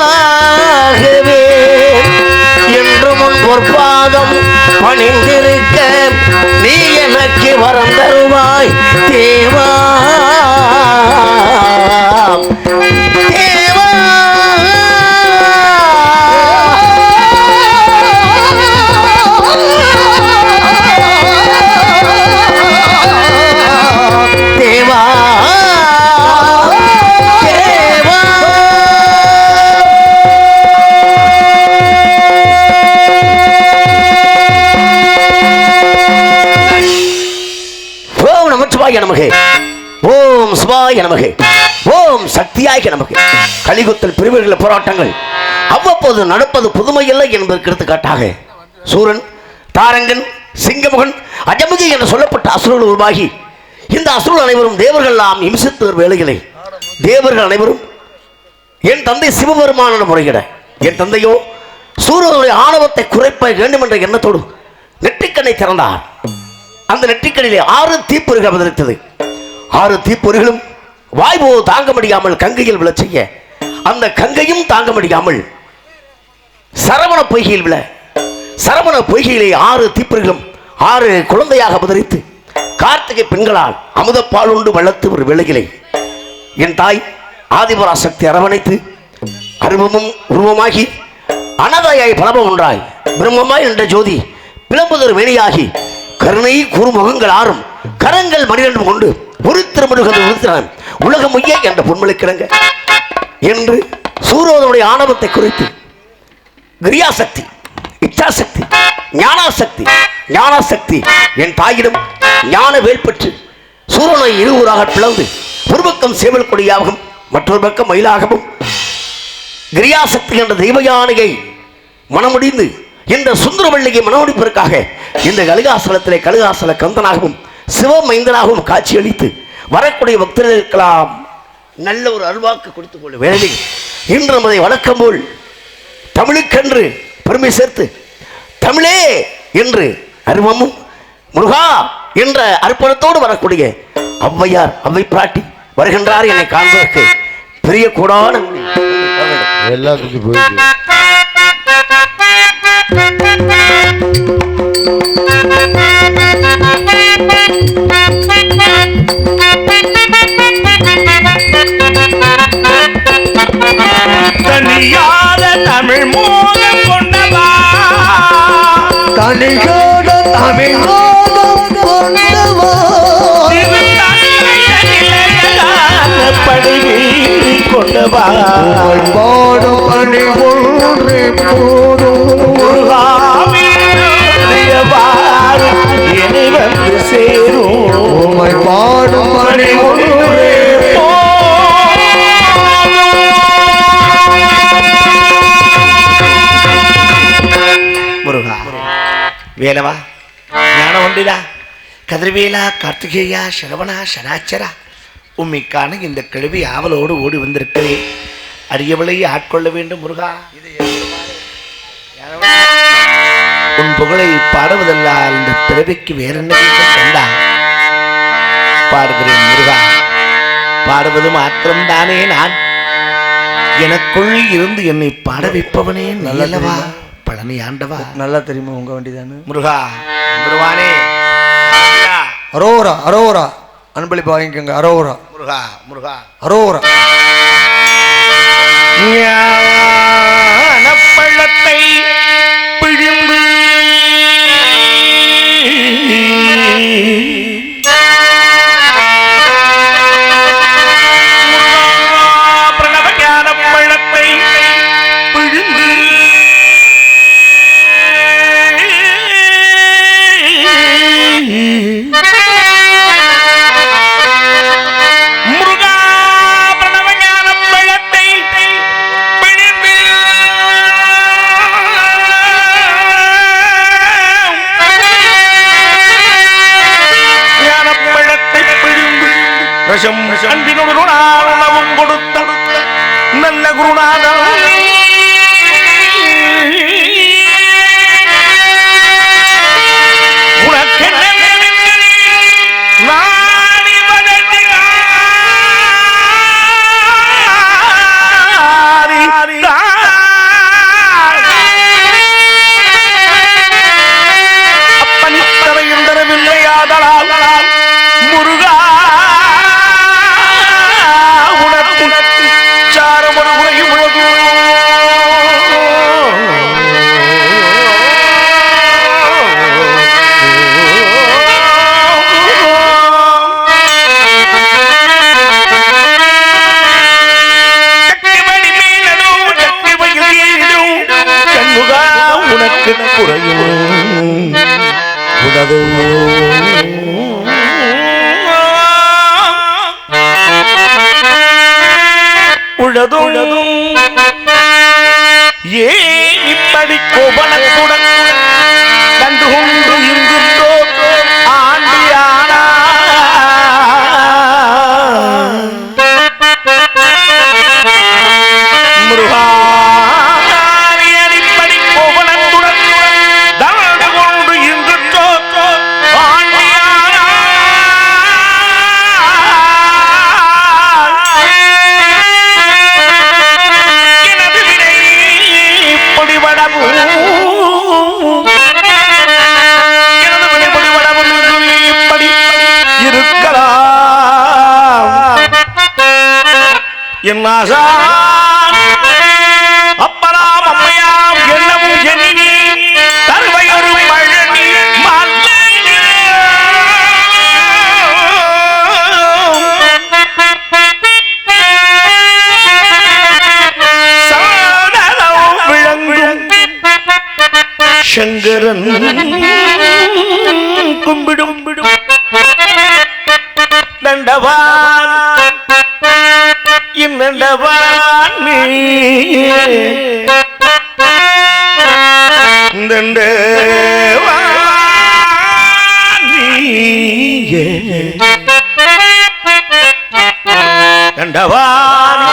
அன்பாகவே என்று முன் பொற்பாதம் பணிந்திருக்க நீ எனக்கு வரம் தருவாய் தேவா தேவா தேவா நமகே ஓம் சிவாய நமகே ஓம் சக்தியாய நமகே. கலிகுத்தல் பிரிவுகள் போராட்டங்கள் அவ்வப்போது நடப்பது புதுமையில்லை என்பதற்கு எடுத்துக்காட்டாக சூரன், தாரங்கன், சிங்கமுகன், அஜமுகி என சொல்லப்பட்ட அசுரர்கள் உருவாகி இந்த அசுரர்கள் அனைவரும் தேவர்கள் நாம் இம்சித்த வேளைகளை தேவர்கள் அனைவரும் என் தந்தை சிவபெருமான முறையிட என் தந்தையோ சூரனுடைய ஆணவத்தை குறைப்ப வேண்டும் என்ற எண்ணத்தோடு நெற்றிக்கண்ணை திறந்தார். அந்த நெற்றிக்கண்ணிலே 6 தீப்பொறிகள் அவதரித்தது. 6 தீப்பொறிகளும் வாய்வு தாங்க முடியாமல் கங்கையில் விழ செய்ய அந்த கங்கையும் தாங்க முடியாமல் சரவண பொய்கையில் விழ சரவண பொய்கையிலே 6 தீப்பர்களும் 6 குழந்தையாக அவதரித்து கார்த்திகை பெண்களால் அமுதப்பால் உண்டு வளர்த்து ஒரு வேளையிலே என் தாய் ஆதிபராசக்தி அரவணைத்து அருவமும் உருவமாகி அனதாயாய் பலபம் ஒன்றாய் பிரம்மமாய் என்ற ஜோதி பிளம்புதொரு வெளியாகி கருணை குறுமுகங்கள் 6 கரங்கள் 12 கொண்டு ஒரு திருமணம் உலகம் உய்ய என்ற பொன்மொழி கிடங்க என்று சூரோதனுடைய ஆணவத்தை குறித்து கிரியாசக்தி இச்சாசக்தி ஞானாசக்தி என் தாயிடம் ஞான வேல் பெற்று சூரனை இருவராக பிளந்து ஒரு பக்கம் சேவல் கொடியாகவும் மற்றொரு பக்கம் மயிலாகவும் கிரியாசக்தி என்ற தெய்வ யானையை மனமுடிந்து இந்த சுந்தரவள்ளியை மனமுடிப்பதற்காக இந்த கலிகாசலத்திலே கலிகாசல கந்தனாகவும் சிவமைந்தனாகவும் காட்சியளித்து வரக்கூடிய பக்தர்களுக்கெல்லாம் நல்ல ஒரு அருள்வாக்கு கொடுத்துக் கொள்ள வேளையில் இன்று நமதை வழக்கம் போல் தமிழுக்கென்று பெருமை சேர்த்து தமிழே என்று அருவமும் முருகா என்ற அர்ப்பணத்தோடு வரக்கூடிய ஔவையார் அவ்வை பிராட்டி வருகின்றார் என்னை காண்பதற்கு பெரிய கூடான எல்லாத்துக்கும் போயிட்டு தனியாத தமிழ் மோகம் கொண்டவா தனியோட தமிழ் மோகம் கொண்டவா படுவி கொண்டவா பாடும் பணி ஒன்றே போதும் என்னை வந்து சேரும் பாடும் பணி ஒன்றே முருகா வேலவா ஞான ஒன்றிலா கதிர்வேலா கார்த்திகேயா சரவணா சனாச்சரா உம்மைக்கான இந்த கிழவி ஆவலோடு ஓடி வந்திருக்கிறேன் அரியவளை ஆட்கொள்ள வேண்டும் முருகா உன் புகழை பாடுவதல்லால் இந்த பிறவிக்கு வேறென்ன கண்டா பாடுகிறேன் முருகா பாடுவது மாத்திரம்தானே நான் எனக்குள் இருந்து என்னை பாட வைப்பவனே நல்லவா பழனி ஆண்டவா நல்லா தெரியுமா உங்க வண்டிதானே முருகா முருவானே அரோரா அரோரா அன்பளிப்பு வாங்கிக்கோங்க அரோரா முருகா முருகா அரோரா பள்ளத்தை பிழிந்து பிரணவ ஞான பள்ளத்தை பிழிந்து அன்பினோடு உணவும் கொடுத்த நல்ல குருநாதன் உனக்கு அப்பனித்தரையும் தரவில்லையாதலால் முருகா குறையும் உழதும் ஏன் இப்படி கோபனத்துடன் கண்டு கொண்டு இங்குண்டோ ஆண்டியானா முருகா என் ஆசான் அப்பனாம் அம்மையாம் என்னவும் எண்ணி தருவையொரு பழனி சாதனம் விளங்கும் சங்கரன் கும்பிடும் நண்டவான் இந்நண்டவான் நண்டவான்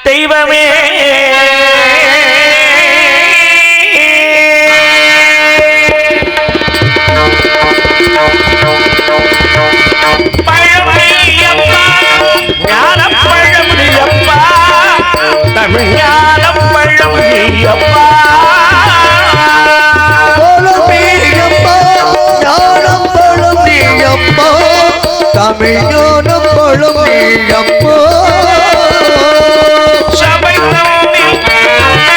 தெய்வமே ஞானம் பழம் நீயப்பா ஞானம் பழம் நீயப்பா தமிழ் ஞானம் பழம் நீயப்பா சபை தம்பி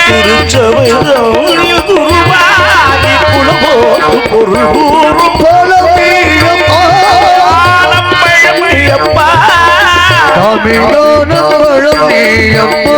திருச்சபை தம்பி குருவாதி குலபோது பொருள் கூறும் பழம் நீயப்பா ஞானம் பழம் நீயப்பா தமிழ் ஞானம் பழம் நீயப்பா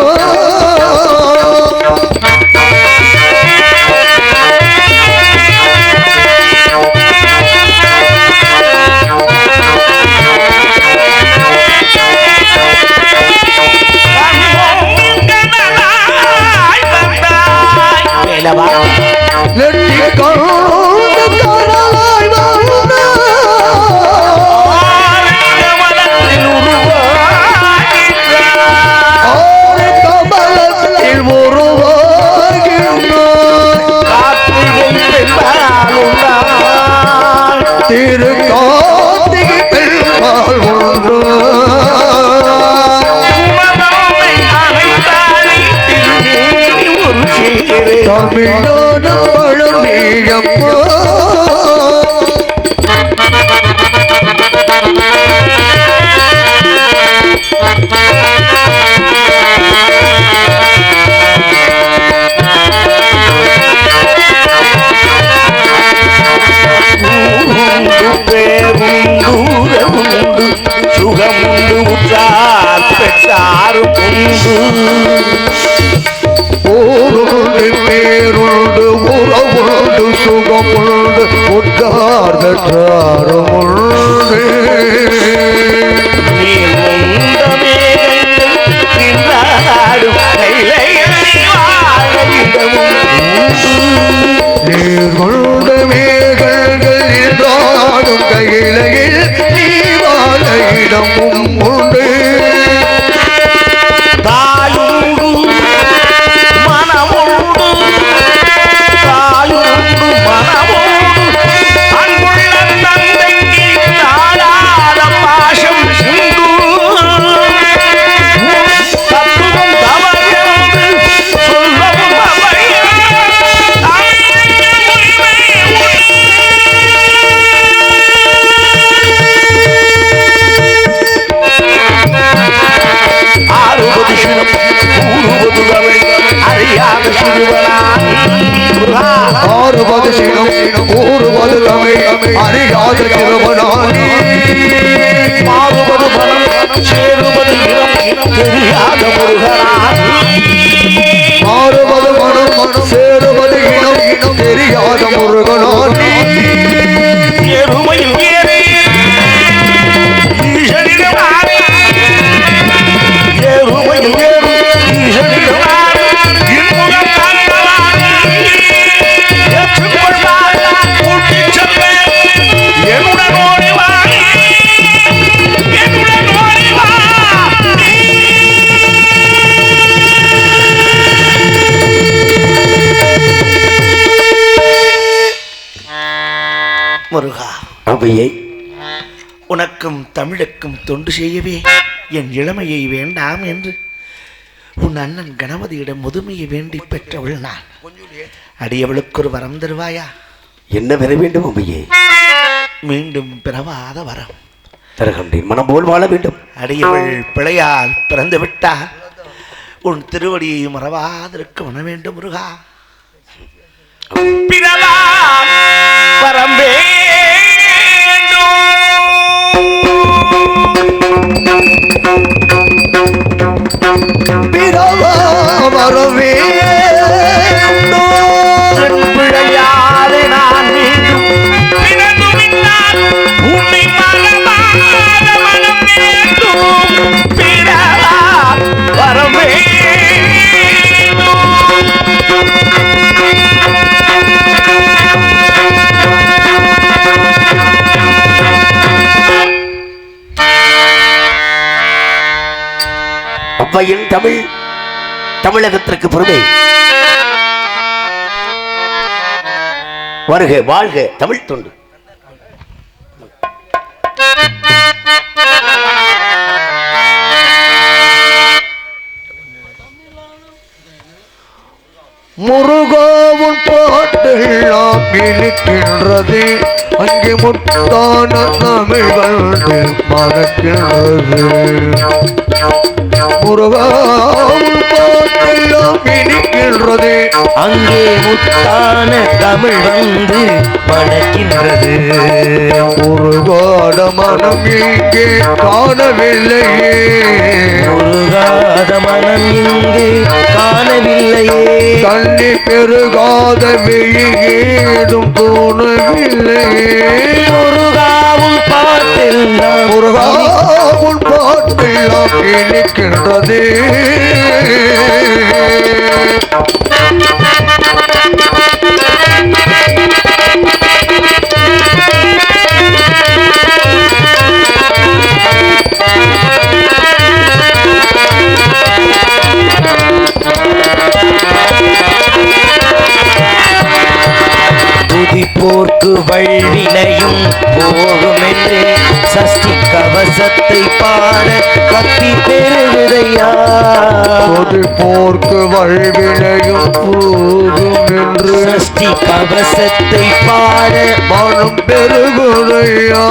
தமிழோடு பழம் நீயப்போ சுகமுண்டு உற்றார் பெற்றாரும் பேருண்டு உறவுண்டு சுகமுண்டு உற்றார் பெற்றாருமுண்டு நீர் கொண்ட மேகங்கள் என்றாடும் கையிலையில் நீ வாழ இடமும் உண்டு ஆறுபது சினம் கூறுவது தமிழ் அறியாத திருவனானி மாறுபது மனம் சேருவது இனம் தெரியாத முருகனானி ஆறுபது மனம் சேருவது இனம் தெரியாத முருகனானி எருமையில் ஏறி ஈசனிடமானி எருமையில் ஏறி ஈசனிடமானி இன்முகம் காண்பவானி ஏற்றுக்கொள்வார் கூட்டிச் செல்வேன் என்னுடன் ஓடிவானி என்னுடன் ஓடிவா முருகா அவையை உனக்கும் தமிழுக்கும் தொண்டு செய்யவே என் இளமையை வேண்டாம் என்று உன் அண்ணன் கணபதியிடம் முதுமையை வேண்டி பெற்றவள் நான். அடியவளுக்கு ஒரு வரம் தருவாயா? என்ன பெற வேண்டும் அவையே? மீண்டும் பிறவாத வரம். தருகின்றேன். மனம் போல் வாழ வேண்டும். அடியவள் பிழையால் பிறந்து விட்டா உன் திருவடியை மறவாதிருக்க மன வேண்டும் முருகா. பிறவா வரம் பிறவா வரவே பிழையாறு நான் மீண்டும் பிறந்து விட்டால் உன்னை மறவாத மனம் வேண்டும். பிறவா வரம் அவ்வையின் தமிழ் தமிழகத்திற்கு பெருமை. வருக வாழ்க தமிழ் தொண்டு. முருகாவும் பாட்டெல்லாம் இனிக்கின்றது, அங்கே முத்தான தமிழ் வந்து மறக்கின்றது. முருகாவும் பாட்டெல்லாம் இனிக்கின்றது, அங்கே முத்தான தமிழ் வந்து மணக்கின்றது. முருகாத மனம் இங்கே காணவில்லையே, முருகாத மனம் இங்கு காணவில்லையே. தண்ணி பெருகாத வெளியேதும் தோணவில்லையே. முருகாவும் பாட்டெல்லாம் முருகாவும் பாட்டெல்லாம் இனிக்கின்றது. துதிப்போர்க்கு வல்வினையும் போகும் என்று சஷ்டி கவசத்தை பாட கத்தி பெருகுதையா. போர்க்கு வல்வினையும் போகும் என்று சஷ்டி கவசத்தை பாட மனம் பெருகுதையா.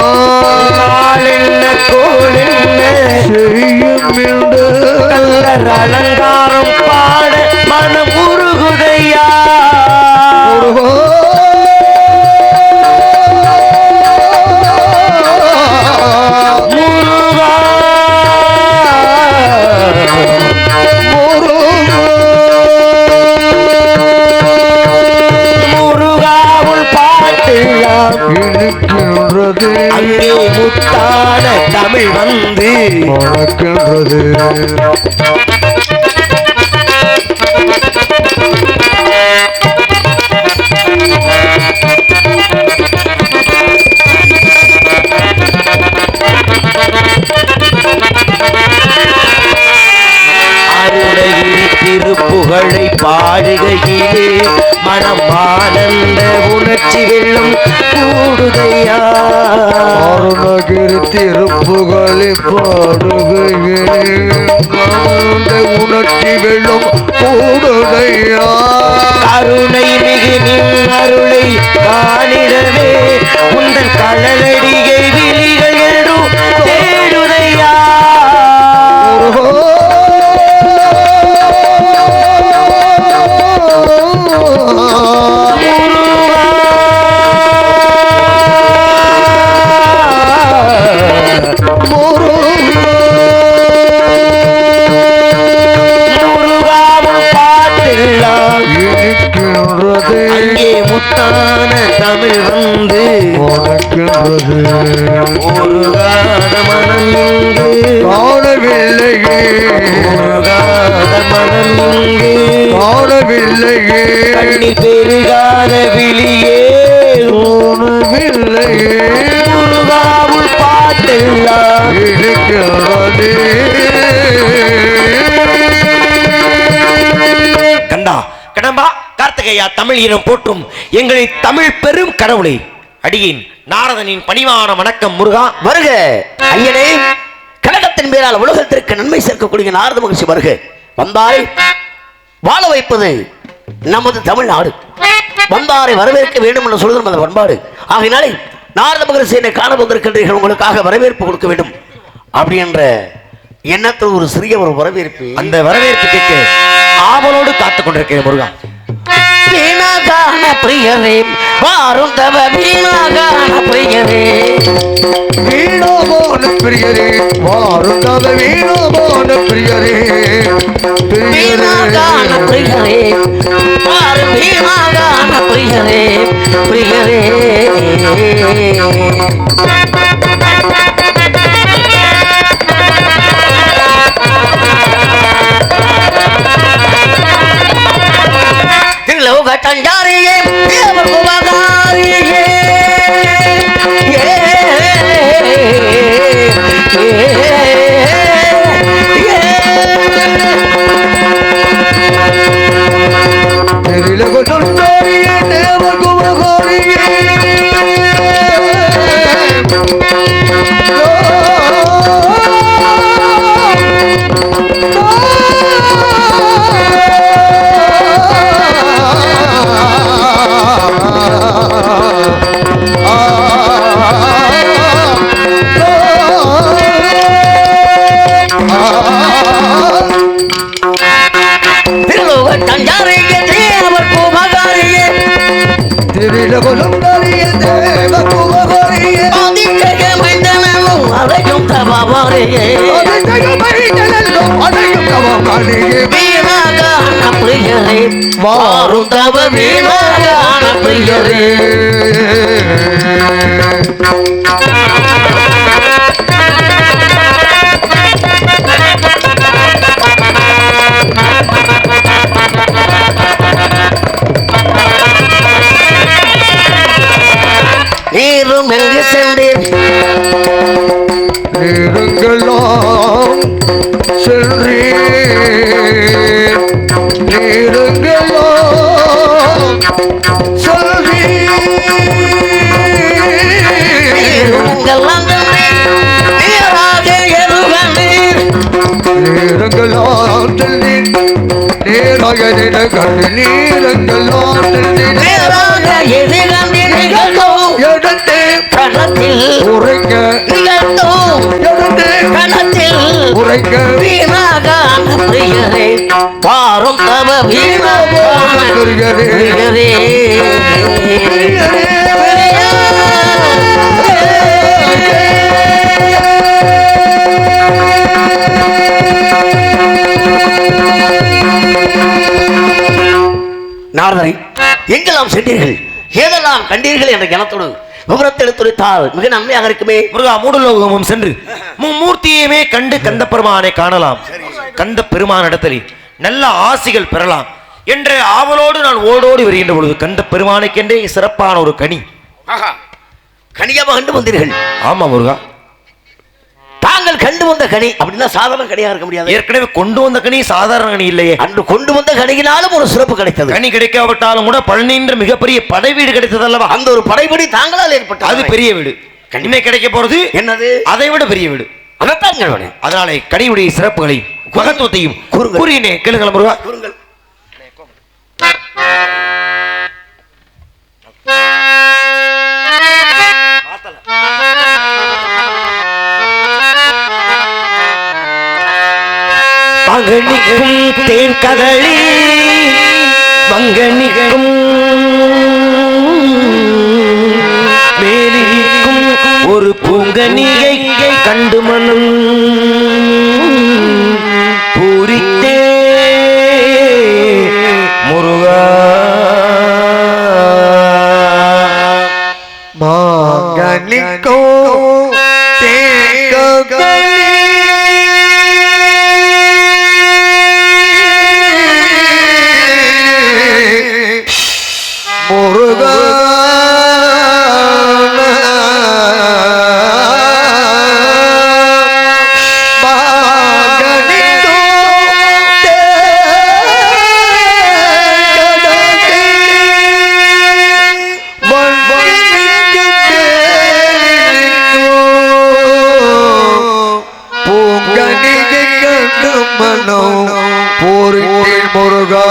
என்ன கோள் என்ன செய்யும் என்று கல்லர் அலங்காரம் பாட மனம் உருகுதையா. அங்கே முத்தான தமிழ் வந்து மணக்கின்றது. அருணகிரி திருப்புகழை பாடுகையிலே மனம் ஆனந்த உணர்ச்சி வெள்ளம் கூடுதையா. அருணகிரி திருப்புகளை பாடுகையிலே ஆனந்த உணர்ச்சி வெள்ளம் கூடுதையா. கருணை மிகு நின் அருளை காணிடவே உந்தன் கழலடிகை விழிகள் எழும் தேடுதையா. அங்கே முத்தான தமிழ் வந்து மணக்கின்றது. முருகாத மனம் இங்கு காணவில்லையே, முருகாத மனம் இங்கு காணவில்லையே, கண்ணி பெருகாத விழியே தோணவில்லையே. முருகாவுள் பாட்டெல்லாம் இருக்கிறதே. கண்டா கடம்பா கார்த்திகையா தமிழ் இனம் போற்றும் எங்களை தமிழ் பெரும் கடவுளை அடியேன் நாரதனின் பணிவான வணக்கம் முருகா. வருக ஐயனே. கழகத்தின் பேரால் உலகத்திற்கு நன்மை சேர்க்கக்கூடிய நாரத மகிழ்ச்சி வருக. வந்தாரை வாழ வைப்பது நமது தமிழ்நாடு. வந்தாரை வரவேற்க வேண்டும் என்று சொல்வது நமது பண்பாடு. ஆகையினாலே நாரத மகரிஷி என்னை காண வந்திருக்கின்றீர்கள், உங்களுக்காக வரவேற்பு கொடுக்க வேண்டும் அப்படின்ற எண்ணத்தில் ஒரு சிறிய ஒரு வரவேற்பு. அந்த வரவேற்பு கேட்க ஆவலோடு காத்துக் கொண்டிருக்கிறேன் முருகா. வீணாகான பிரியரே வாரும் தவ வீணாகான பிரியரே, வீணாகான பிரியரே வாரும் தவ வீணாகான பிரியரே, வீணாகான பிரியரே வாரும் வீணாகான பிரியரே பிரியரே. லோக தஞ்சாரியே தேவர் குமாரியே, தேவர் குமாரியே, வாரும் தவ வீணாகான பிரியரே. நீரும் எங்கு சென்றீர் நீருங்கெல்லாம் சென்றீர், நீருங்கெல்லாம் சென்றீர், நேராக எருகண்டீர், நீருங்கெல்லாம் சென்றீர், நேராக நிலகண்டு நீருங்கெல்லாம் சென்றீர், நேராக எருகண்டீர் நிகழ்த்தும் எடுத்து கணத்தில் உரைக்க நிகழ்த்தும் எடுத்து கணத்தில் உரைக்க வீணாகான பிரியரே வாரும் தவ வீணாகான பிரியரே பிரியரே. நாரதரை எங்கெல்லாம் சென்றீர்கள், ஏதெல்லாம் கண்டீர்கள் என்ற ஜனத்தோடு விவரத்தை எடுத்துரைத்தால் மிக நன்மையாக இருக்குமே. முருகா, மூடலோகமும் சென்று மும்மூர்த்தியுமே கண்டு கந்த பெருமானை காணலாம், கந்த பெருமான இடத்தில் நல்ல ஆசிகள் பெறலாம் என்ற ஆவலோடு நான் ஓடோடி வருகின்ற பொழுது கந்த பெருமானுக்கென்றே சிறப்பான ஒரு கனி. கனியாக கண்டு வந்தீர்கள். ஆமா முருகா, தாங்கள் கண்டு வந்த கனி அப்படின்னா சாதாரண கனியாக இருக்க முடியாது. ஏற்கனவே கொண்டு வந்த கனி சாதாரண கனி இல்லையே. அன்று கொண்டு வந்த கனியினாலும் ஒரு சிறப்பு கிடைத்தது. கனி கிடைக்காவிட்டாலும் கூட பழனி என்ற மிகப்பெரிய படை வீடு கிடைத்தது அல்லவா? அந்த ஒரு படைபடி தாங்களால் ஏற்பட்டது. அது பெரிய வீடு. இன்னைக்கு கிடைக்க போறது என்னது? அதை விட பெரிய வீடு. அதைத்தான் அதனாலே கனியுடைய சிறப்புகளையும் மகத்துவத்தையும் கூறுங்கள். கூறினேன், கேளுங்கள் முருகா. கூறுங்கள். மகனிக்கும் தேன் கதளி மங்கனிக்கும் மேலிக்கும் ஒரு பூங்கனியை கண்டு மனம் பூரித்தே முருகா. மாங்கனிக்கோ முருகா பூங்கனிகை கண்டு மனோ பூரித்தேன் முருகா.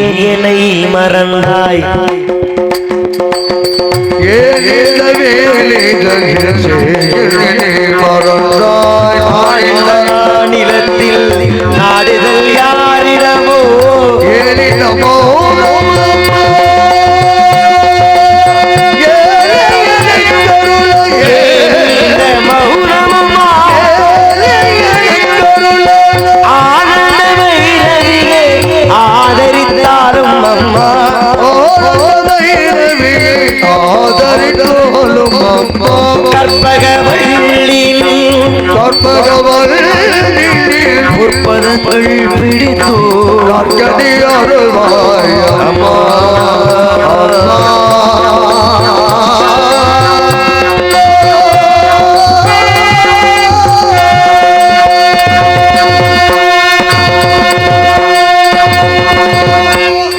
ஏன் என்னை மறந்தாய் நிலத்தில் நாடுதல் யாரிடமோ ஆதரித்தாரும் அம்மா கற்பகவள்ளியில் முற்பதங்கள் பிடித்தோ அம்மா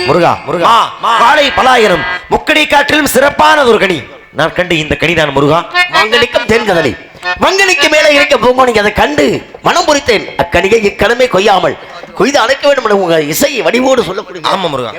முருகா முருகா வாழை பலாயிரம் முக்கடி காற்றிலும் சிறப்பானது ஒரு கனி நான் கண்டு இந்த கனி தான் முருகா மங்கனிக்கும் தென்கதலி மங்கனிக்கு மேலே இருக்க பூங்கோனிக்கு அதை கண்டு மனம் பொறித்தேன் அக்கனியை இக்கணமே கொய்யாமல் கொய்து அழைக்க வேண்டும் என உங்க இசையை வடிவோடு சொல்லக்கூடிய ஆமா முருகா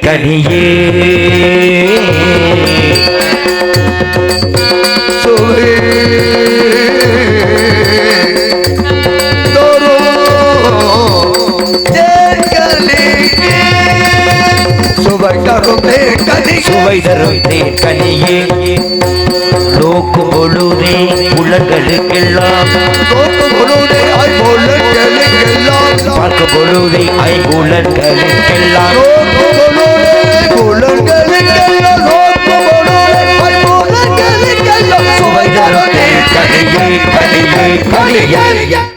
கனியே சுவை தரும் தேன் கனியே நோக்கும் பொழுதே உலகளுக்கெல்லாம் பார்க்கும் பொழுதே ஐம்புலன்களுக்கெல்லாம்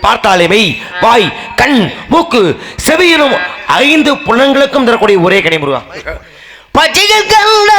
பார்த்தாலுமே வாய் கண் மூக்கு செவியிலும் 5 புலன்களுக்கும் தரக்கூடிய ஒரே கனி முருகா பச்சைகள் கண்ட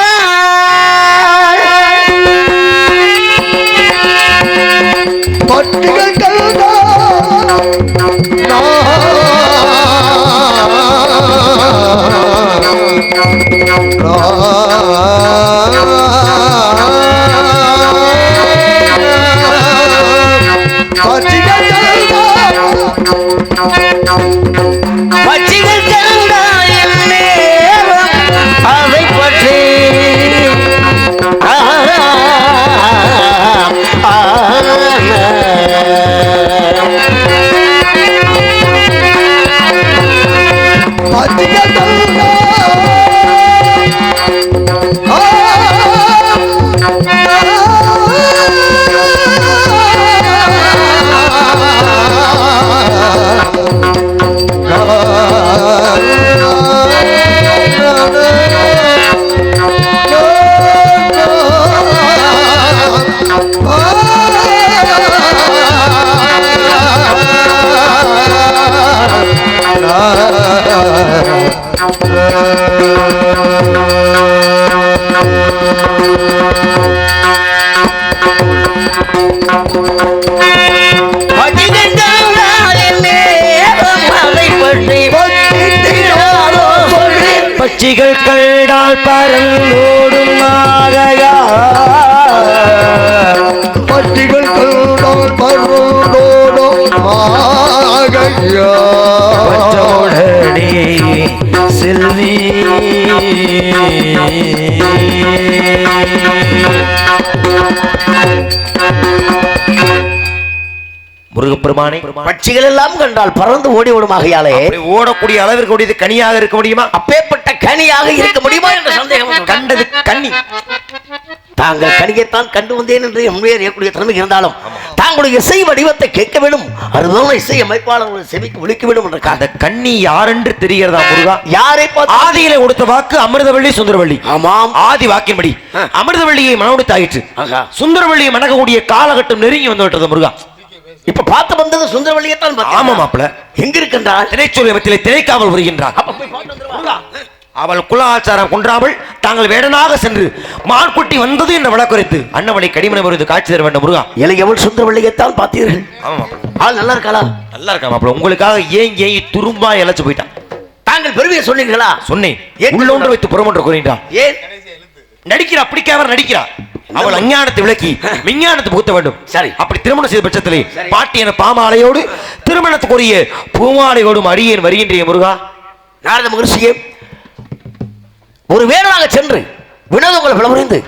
பட்சிகள் கண்டால் பறந்தோடும் மாலையா பட்டிகள் கண்டால் பருந்தோடும் ஆகையா பற்றோடனே செல்வி முருகப்பெருமானே, பட்சிகள் எல்லாம் கண்டால் பறந்து ஓடி விடுமாகையாலே அப்படி ஓடக்கூடிய அளவிற்கு கூடியது கனியாக இருக்க முடியுமா? அப்பேற்பட்ட கனியாக இருக்க முடியுமா என்ற சந்தேகம் எனக்கு. கண்டது கன்னி. தாங்கள் கனியைத்தான் கண்டு வந்தேன் என்று உண்மையை அறியக்கூடிய திறமை இருந்தாலும் தாங்களுடைய இசை வடிவத்தை கேட்க வேண்டும், அதுதான் இசை அமைப்பாளர்களுடைய செவிக்கு ஒலிக்க வேண்டும் என்ற அந்த கன்னி யாரென்று தெரிகிறதா முருகா? யாரை பார்த்து ஆதியிலே கொடுத்த வாக்கு அமிர்தவள்ளி சுந்தரவள்ளி. ஆமாம், ஆதி வாக்கின்படி அமிர்தவள்ளியை மனமுடித்தாயிற்று. ஆகா. சுந்தரவள்ளியை மணக்கக்கூடிய காலகட்டம் நெருங்கி வந்து விட்டது முருகா. இப்ப பார்த்து வந்தது சுந்தரவள்ளியைத்தான். ஆமா மாப்பிள, எங்க இருக்கின்றாள்? திரைச்சொல்லியத்திலே திரைக்காவல் வருகின்றார். அப்ப போய் பார்த்து வந்துருவா. அவள் குலாச்சாரம் குன்றாமல் தாங்கள் வேடனாக சென்று மான்குட்டி வந்தது என்ற வழக்குரைத்து அன்னவனை கடிமனை வருவது காட்சி தர வேண்டும் முருகா. இளையவள் சுந்தரவள்ளியைத்தான் பார்த்தீர்கள். ஆமா மாப்பிள, ஆள் நல்லா இருக்காளா? நல்லா இருக்கா மாப்பிள. உங்களுக்காக ஏங்கி துரும்பா இழைச்சு போயிட்டான். தாங்கள் பெருமையை சொன்னீர்களா? சொன்னேன். ஏன் உள்ளொன்று வைத்து புறமொன்று கூறின்றான். ஏன் நடிக்கிறா? பிடிக்காம நடிக்கிறா. அவள் அஞ்ஞானத்தை விளக்கி விஞ்ஞானத்தை புகுத்த வேண்டும். சரி. அப்படி திருமணம் செய்த பட்சத்திலே பாட்டியன பாமாலையோடு திருமணத்துக்குரிய பூமாலையோடும் அடியேன் வருகின்றேன் முருகா. நாரத மகிழ்ச்சியே ஒரு வேடனாக சென்று வினோதங்களை விளவறிந்து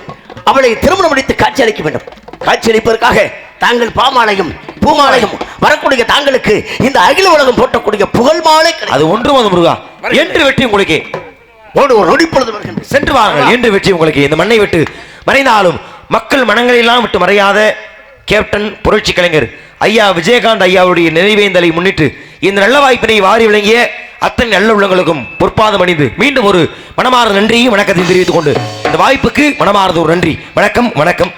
அவளை திருமணம் முடித்து காட்சி அளிக்க வேண்டும். காட்சி அளிப்பதற்காக தாங்கள் பாமாலையும் பூமாலையும் வரக்கூடிய தாங்களுக்கு இந்த அகில உலகம் போட்டக்கூடிய புகழ் மாலை அது ஒன்றும் அது முருகா. என்று வெற்றி உங்களுக்கு ஒரு நொடிப்பொழுது வருகின்ற சென்று வாருங்கள். என்று வெற்றி உங்களுக்கு. இந்த மண்ணை விட்டு மறைந்தாலும் மக்கள் மனங்களெல்லாம் விட்டு மறையாத கேப்டன் புரட்சி கலைஞர் ஐயா விஜயகாந்த் ஐயாவுடைய நினைவேந்தலை முன்னிட்டு இந்த நல்ல வாய்ப்பினை வாரி விளங்கிய அத்தனை நல்ல உள்ளங்களுக்கும் பொற்பாதம் அணிந்து மீண்டும் ஒரு மனமார்ந்த நன்றியும் வணக்கத்தையும் தெரிவித்துக் கொண்டு இந்த வாய்ப்புக்கு மனமார்ந்த ஒரு நன்றி. வணக்கம் வணக்கம்.